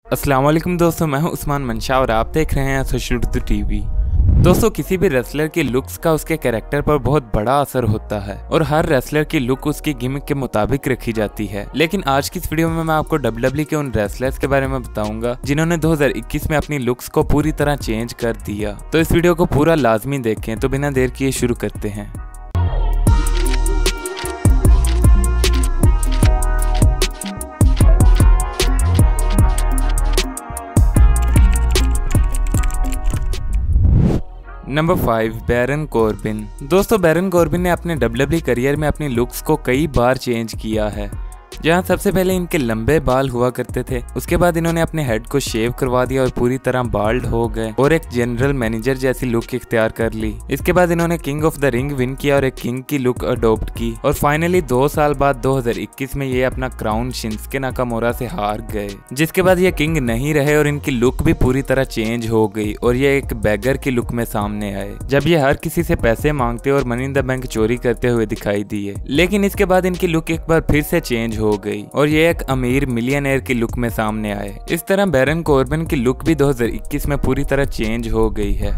अस्सलाम वालेकुम दोस्तों, मैं हूं उस्मान मंशा और आप देख रहे हैं सोशल टीवी। दोस्तों, किसी भी रेसलर की लुक्स का उसके कैरेक्टर पर बहुत बड़ा असर होता है और हर रेसलर की लुक उसकी गिमिक के मुताबिक रखी जाती है। लेकिन आज की इस वीडियो में मैं आपको WWE के उन रेसलर्स के बारे में बताऊंगा जिन्होंने 2021 में अपनी लुक्स को पूरी तरह चेंज कर दिया। तो इस वीडियो को पूरा लाजमी देखें। तो बिना देर किए शुरू करते हैं। Number 5, Baron Corbin. दोस्तों, बैरन कॉर्बिन ने अपने WWE करियर में अपनी लुक्स को कई बार चेंज किया है। जहां सबसे पहले इनके लंबे बाल हुआ करते थे, उसके बाद इन्होंने अपने हेड को शेव करवा दिया और पूरी तरह बाल्ड हो गए और एक जनरल मैनेजर जैसी लुक इख्तियार कर ली। इसके बाद इन्होंने king of the ring win किया और एक किंग की लुक अडॉप्ट की और फाइनली 2 साल बाद 2021 में ये अपना क्राउन शिंसुके नाकामोरा से हार गए, जिसके बाद ये किंग नहीं रहे और इनकी लुक भी पूरी तरह चेंज हो गई और ये एक बैगर की लुक में सामने आए, जब ये हर किसी से पैसे मांगते और मनी इन द बैंक चोरी करते हुए दिखाई दिए। लेकिन इसके बाद इनकी लुक एक बार फिर से चेंज हो गई और ये एक अमीर मिलियनेयर की लुक में सामने आए। इस तरह बैरन कॉर्बिन की लुक भी 2021 में पूरी तरह चेंज हो गई है।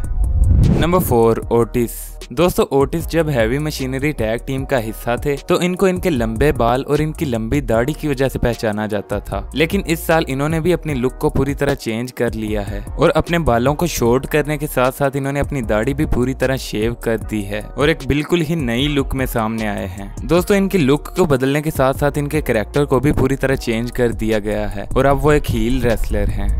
Number 4, Otis. दोस्तों, ओटिस जब हैवी मशीनरी टैग टीम का हिस्सा थे तो इनको इनके लंबे बाल और इनकी लंबी दाढ़ी की वजह से पहचाना जाता था। लेकिन इस साल इन्होंने भी अपनी लुक को पूरी तरह चेंज कर लिया है और अपने बालों को शॉर्ट करने के साथ साथ इन्होंने अपनी दाढ़ी भी पूरी तरह शेव कर दी है और एक बिल्कुल ही नई लुक में सामने आए हैं। दोस्तों, इनकी लुक को बदलने के साथ साथ इनके कैरेक्टर को भी पूरी तरह चेंज कर दिया गया है और अब वो एक हील रेसलर हैं।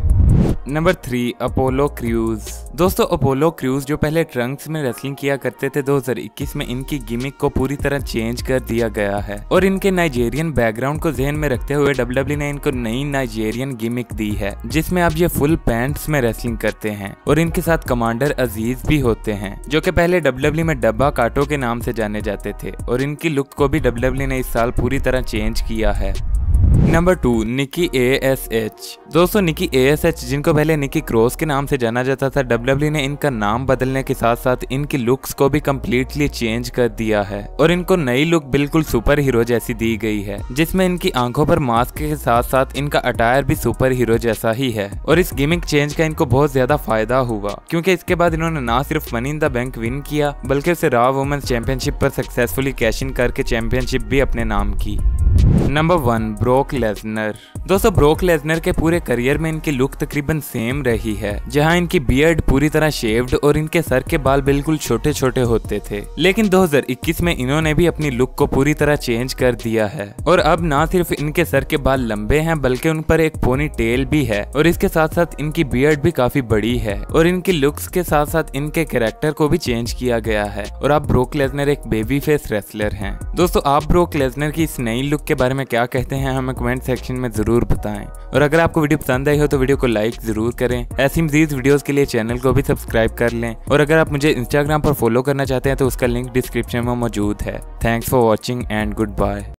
Number 3, Apollo Crews. दोस्तों, अपोलो क्रूज जो पहले ट्रंक्स में रेसलिंग किया करते थे, 2021 में इनकी गिमिक को पूरी तरह चेंज कर दिया गया है और इनके नाइजेरियन बैकग्राउंड को ध्यान में रखते हुए WWE ने इनको नई नाइजेरियन गिमिक दी है, जिसमें अब ये फुल पैंट्स में रेसलिंग करते हैं और इनके साथ कमांडर अजीज भी होते हैं, जो कि पहले WWE में डब्बा काटो के नाम से जाने जाते थे और इनकी लुक को भी WWE ने इस साल पूरी तरह चेंज किया है। नंबर 2, निकी ASH। दोस्तों, निकी ASH जिनको पहले निकी क्रॉस के नाम से जाना जाता था, WWE ने इनका नाम बदलने के साथ साथ इनकी लुक्स को भी कम्प्लीटली चेंज कर दिया है और इनको नई लुक बिल्कुल सुपर हीरो जैसी दी गई है, जिसमें इनकी आंखों पर मास्क के साथ साथ इनका अटायर भी सुपर हीरो जैसा ही है। और इस गिमिक चेंज का इनको बहुत ज्यादा फायदा हुआ क्योंकि इसके बाद इन्होंने ना सिर्फ money in the bank win किया बल्कि उसे रॉ वुमेन्स चैंपियनशिप पर सक्सेसफुली कैश इन करके चैंपियनशिप भी अपने नाम की। Number 1, broke Lesnar. दोस्तों, ब्रोक लेसनर के पूरे करियर में इनकी लुक तकरीबन सेम रही है, जहां इनकी बियर्ड पूरी तरह शेव्ड और इनके सर के बाल बिल्कुल छोटे छोटे होते थे। लेकिन 2021 में इन्होंने भी अपनी लुक को पूरी तरह चेंज कर दिया है और अब ना सिर्फ इनके सर के बाल लंबे हैं बल्कि उन पर एक पोनी टेल भी है और इसके साथ साथ इनकी बियर्ड भी काफी बड़ी है और इनकी लुक्स के साथ साथ इनके कैरेक्टर को भी चेंज किया गया है और अब ब्रोक लेसनर एक बेबी फेस रेसलर हैं। दोस्तों, आप ब्रोक लेसनर की इस नई लुक के बारे में क्या कहते हैं, हमें कमेंट सेक्शन में जरूर बताएं और अगर आपको वीडियो पसंद आई हो तो वीडियो को लाइक जरूर करें। ऐसी मजीद वीडियोस के लिए चैनल को भी सब्सक्राइब कर लें और अगर आप मुझे इंस्टाग्राम पर फॉलो करना चाहते हैं तो उसका लिंक डिस्क्रिप्शन में मौजूद है। Thanks for watching and good bye.